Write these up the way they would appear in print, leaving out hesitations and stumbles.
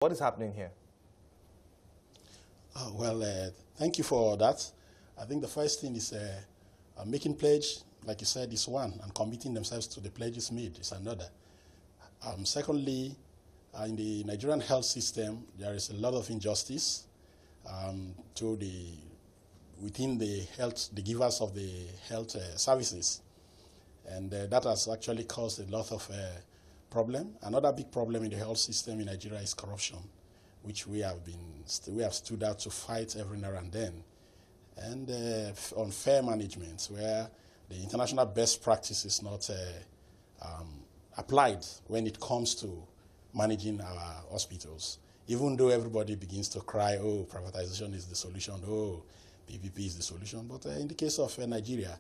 What is happening here? Thank you for that. I think the first thing is making pledge, like you said, is one, and committing themselves to the pledges made is another. Secondly, in the Nigerian health system, there is a lot of injustice within the givers of the health services, and that has actually caused a lot of problem. Another big problem in the health system in Nigeria is corruption, which we have stood out to fight every now and then, and unfair management, where the international best practice is not applied when it comes to managing our hospitals. Even though everybody begins to cry, oh, privatization is the solution, oh, PPP is the solution. But in the case of Nigeria,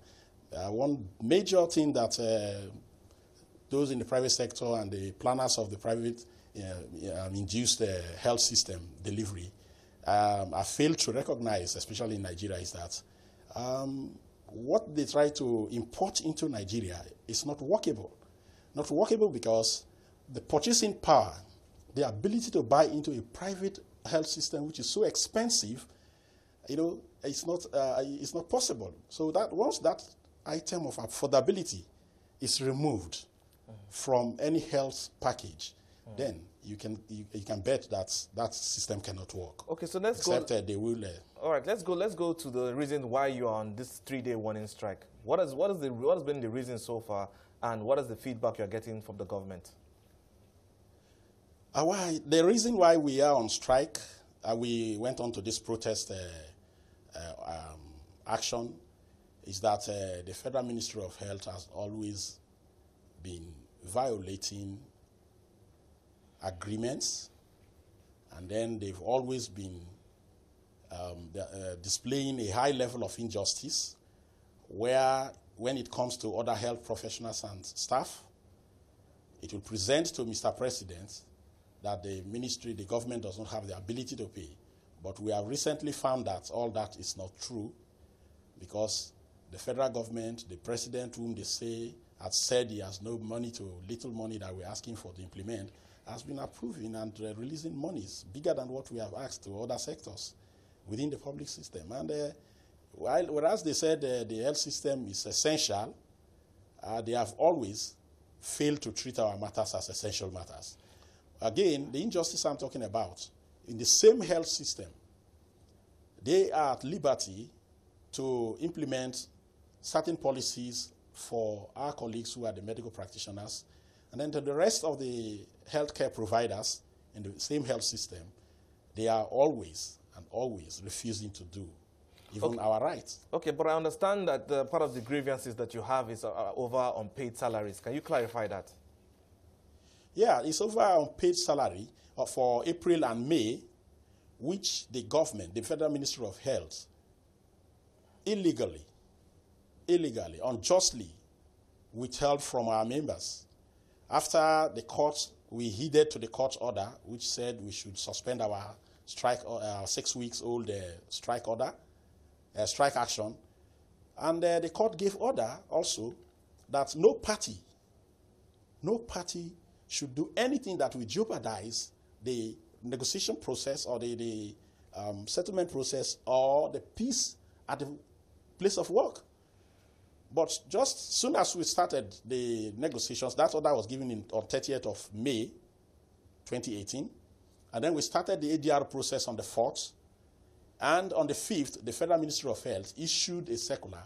one major thing that those in the private sector and the planners of the private induced health system delivery have failed to recognize, especially in Nigeria, is that what they try to import into Nigeria is not workable. Not workable because the purchasing power, the ability to buy into a private health system which is so expensive, it's not possible. So that once that item of affordability is removed from any health package, then you can bet that that system cannot work. Okay, so let's go. Except they will. All right, let's go to the reason why you're on this 3-day warning strike. What has been the reason so far, and what is the feedback you're getting from the government? The reason why we are on strike, we went on to this protest action, is that the Federal Ministry of Health has always been violating agreements, and then they've always been displaying a high level of injustice, where when it comes to other health professionals and staff, it will present to Mr. President that the ministry, the government does not have the ability to pay. But we have recently found that all that is not true, because the federal government, the president, whom they say has said he has no money, to little money that we're asking for to implement, has been approving and releasing monies bigger than what we have asked to other sectors within the public system. And whereas they said the health system is essential, they have always failed to treat our matters as essential matters. Again, the injustice I'm talking about, in the same health system, they are at liberty to implement certain policies for our colleagues who are the medical practitioners, and then to the rest of the healthcare providers in the same health system, they are always refusing to do even our rights. Okay, but I understand that part of the grievances that you have is over unpaid salaries. Can you clarify that? Yeah, it's over unpaid salary for April and May, which the government, the Federal Ministry of Health, illegally, unjustly withheld from our members. After the court, we heeded to the court order, which said we should suspend our strike, 6 weeks old strike order, strike action. And the court gave order also that no party should do anything that will jeopardize the negotiation process or the settlement process or the peace at the place of work. But just soon as we started the negotiations, that order was given on 30th of May 2018. And then we started the ADR process on the 4th. And on the 5th, the Federal Ministry of Health issued a circular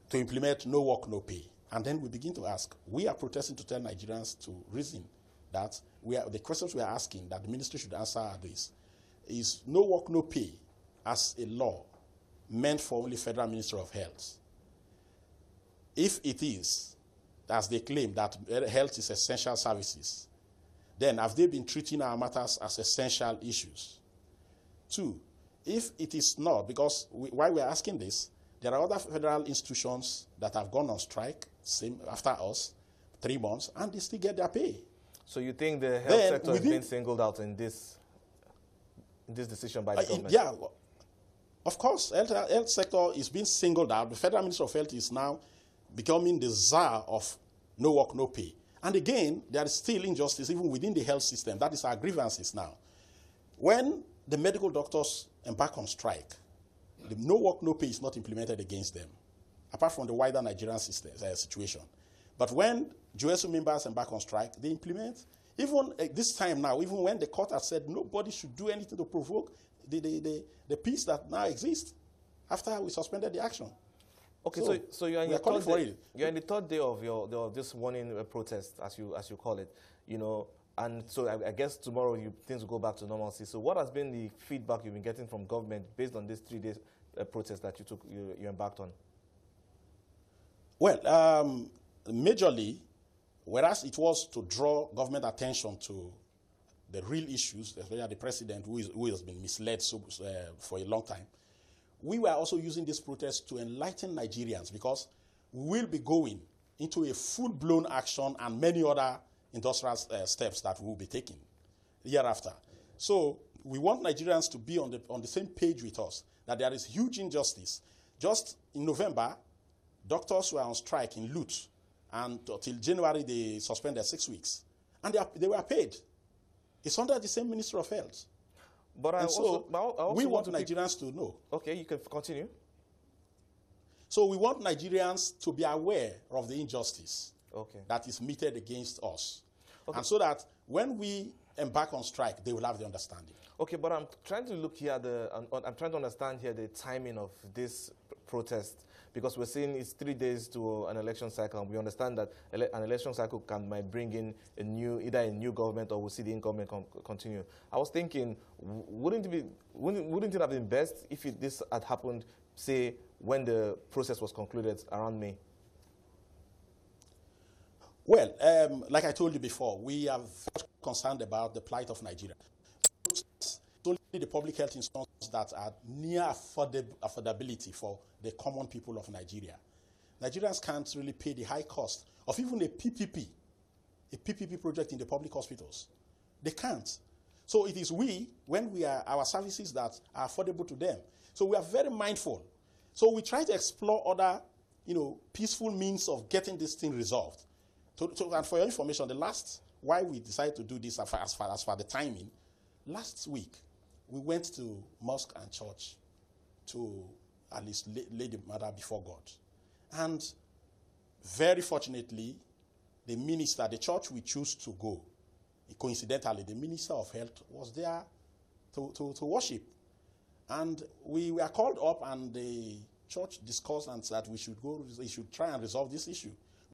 to implement no work, no pay. And then we begin to ask, we are protesting to tell Nigerians to reason that the questions we are asking that the ministry should answer are this: is no work, no pay as a law meant for only Federal Ministry of Health? If it is, as they claim, that health is essential services, then have they been treating our matters as essential issues? 2, if it is not, because why we are asking this, there are other federal institutions that have gone on strike same after us, 3 months, and they still get their pay. So you think the health sector has been singled out in this decision by the government? Yeah, of course, health sector is being singled out. The Federal Ministry of Health is now becoming the czar of no work, no pay. And again, there is still injustice even within the health system. That is our grievances now. When the medical doctors embark on strike, the no work, no pay is not implemented against them, apart from the wider Nigerian system, situation. But when GSU members embark on strike, they implement, even this time now, even when the court has said nobody should do anything to provoke the peace that now exists after we suspended the action. Okay, so you're in your third day. You're in the third day of this warning protest, as you call it, you know, and so I guess tomorrow things will go back to normalcy. So what has been the feedback you've been getting from government based on this 3 days protest that you embarked on? Well, majorly, whereas it was to draw government attention to the real issues, especially the president who has been misled for a long time, we were also using this protest to enlighten Nigerians, because we will be going into a full-blown action and many other industrial steps that we will be taking hereafter. So we want Nigerians to be on the same page with us, that there is huge injustice. Just in November, doctors were on strike in Lut, and till January they suspended 6 weeks. And they were paid. It's under the same Ministry of Health. But I also we want Nigerians to know. Okay, you can continue. So we want Nigerians to be aware of the injustice that is meted against us. Okay. And so that when we embark on strike, they will have the understanding. Okay, but I'm trying to look here I'm trying to understand here the timing of this protest, because we're seeing it's 3 days to an election cycle, and we understand that an election cycle might bring in either a new government, or we'll see the incumbent continue. I was thinking, wouldn't it have been best if this had happened, say, when the process was concluded around May? Well, like I told you before, we are very concerned about the plight of Nigeria. It's only the public health instances that are near affordability for the common people of Nigeria. Nigerians can't really pay the high cost of even a PPP project in the public hospitals. They can't. So it is our services that are affordable to them. So we are very mindful. So we try to explore other, peaceful means of getting this thing resolved. And for your information, why we decided to do this as far the timing, last week we went to mosque and church to at least lay the matter before God. And very fortunately, the church we choose to go, coincidentally, the Minister of Health was there to worship. And we were called up, and the church discussed and said we should try and resolve this issue.